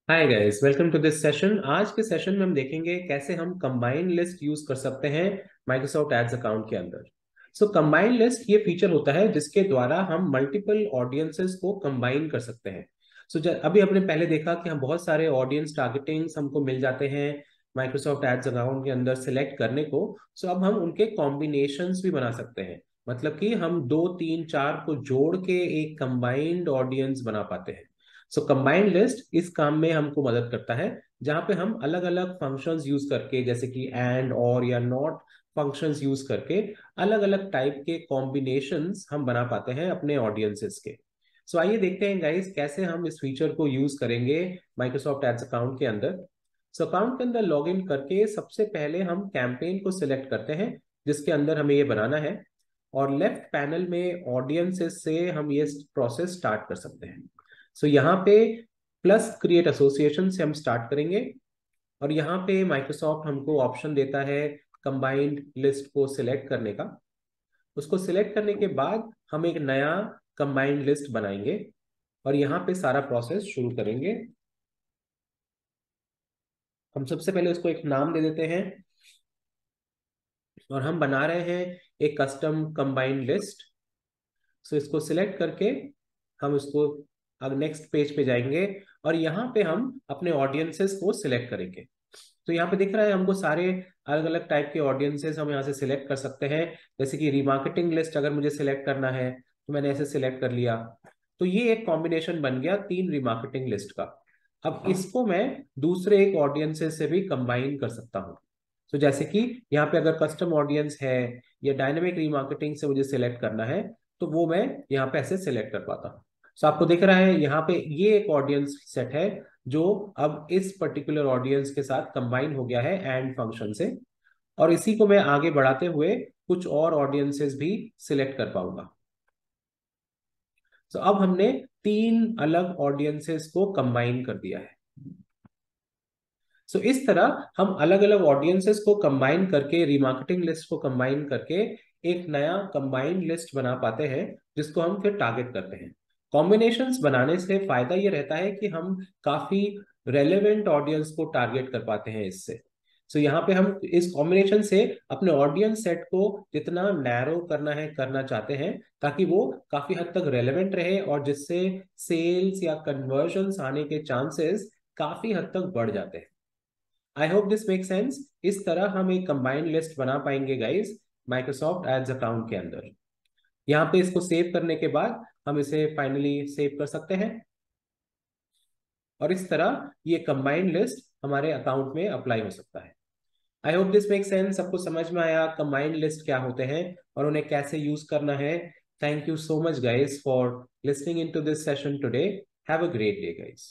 Hi guys, welcome to this session. आज के session में हम देखेंगे कैसे हम कंबाइंड लिस्ट यूज कर सकते हैं माइक्रोसॉफ्ट एड्स अकाउंट के अंदर। सो कंबाइंड लिस्ट ये फीचर होता है जिसके द्वारा हम मल्टीपल ऑडियंसेस को कंबाइन कर सकते हैं। अभी हमने पहले देखा कि हम बहुत सारे ऑडियंस टारगेटिंग्स हमको मिल जाते हैं माइक्रोसॉफ्ट एड्स अकाउंट के अंदर सिलेक्ट करने को। सो अब हम उनके कॉम्बिनेशंस भी बना सकते हैं, मतलब कि हम दो तीन चार को जोड़ के एक कंबाइंड ऑडियंस बना पाते हैं। सो कंबाइंड लिस्ट इस काम में हमको मदद करता है, जहां पे हम अलग अलग फंक्शंस यूज करके, जैसे कि एंड और या नॉट फंक्शंस यूज करके अलग अलग टाइप के कॉम्बिनेशंस हम बना पाते हैं अपने ऑडियंसेस के। सो आइए देखते हैं गाइस कैसे हम इस फीचर को यूज करेंगे माइक्रोसॉफ्ट एड्स अकाउंट के अंदर। सो अकाउंट के अंदर लॉग इन करके सबसे पहले हम कैंपेन को सिलेक्ट करते हैं जिसके अंदर हमें ये बनाना है, और लेफ्ट पैनल में ऑडियंसेस से हम ये प्रोसेस स्टार्ट कर सकते हैं। सो यहाँ पे प्लस क्रिएट एसोसिएशन से हम स्टार्ट करेंगे, और यहाँ पे माइक्रोसॉफ्ट हमको ऑप्शन देता है कंबाइंड लिस्ट को सिलेक्ट करने का। उसको सिलेक्ट करने के बाद हम एक नया कंबाइंड लिस्ट बनाएंगे और यहाँ पे सारा प्रोसेस शुरू करेंगे। हम सबसे पहले उसको एक नाम दे देते हैं, और हम बना रहे हैं एक कस्टम कंबाइंड लिस्ट। सो इसको सिलेक्ट करके हम उसको अब नेक्स्ट पेज पे जाएंगे, और यहाँ पे हम अपने ऑडियंसेस को सिलेक्ट करेंगे। तो यहाँ पे दिख रहा है हमको सारे अलग अलग टाइप के ऑडियंसेस हम यहाँ से सिलेक्ट कर सकते हैं। जैसे कि रिमार्केटिंग लिस्ट अगर मुझे सिलेक्ट करना है तो मैंने ऐसे सिलेक्ट कर लिया। तो ये एक कॉम्बिनेशन बन गया तीन रिमार्केटिंग लिस्ट का। अब इसको मैं दूसरे एक ऑडियंसेस से भी कंबाइन कर सकता हूँ। तो जैसे कि यहाँ पे अगर कस्टम ऑडियंस है या डायनेमिक रिमार्केटिंग से मुझे सिलेक्ट करना है, तो वो मैं यहाँ पे ऐसे सिलेक्ट कर पाता हूँ। तो आपको दिख रहा है यहाँ पे ये एक ऑडियंस सेट है जो अब इस पर्टिकुलर ऑडियंस के साथ कंबाइन हो गया है एंड फंक्शन से, और इसी को मैं आगे बढ़ाते हुए कुछ और ऑडियंसेस भी सिलेक्ट कर पाऊंगा। तो अब हमने तीन अलग ऑडियंसेस को कंबाइन कर दिया है। इस तरह हम अलग अलग ऑडियंसेस को कंबाइन करके, रिमार्केटिंग लिस्ट को कंबाइन करके एक नया कंबाइंड लिस्ट बना पाते हैं जिसको हम फिर टारगेट करते हैं। कॉम्बिनेशंस बनाने से फायदा ये रहता है कि हम काफी रेलेवेंट ऑडियंस को टारगेट कर पाते हैं इससे। यहाँ पे हम इस कॉम्बिनेशन से अपने ऑडियंस सेट को जितना नैरो करना है करना चाहते हैं, ताकि वो काफी हद तक रेलेवेंट रहे और जिससे सेल्स या कन्वर्जन्स आने के चांसेस काफी हद तक बढ़ जाते हैं। I hope this make sense. इस तरह हम एक कंबाइंड लिस्ट बना पाएंगे गाइस माइक्रोसॉफ्ट एड्स अकाउंट के अंदर। यहाँ पे इसको सेव करने के बाद हम इसे फाइनली सेव कर सकते हैं, और इस तरह ये कंबाइंड लिस्ट हमारे अकाउंट में अप्लाई हो सकता है। I hope this make sense. सबको समझ में आया कंबाइंड लिस्ट क्या होते हैं और उन्हें कैसे यूज करना है। Thank you so much guys for listening in to this session today. Have a great day guys.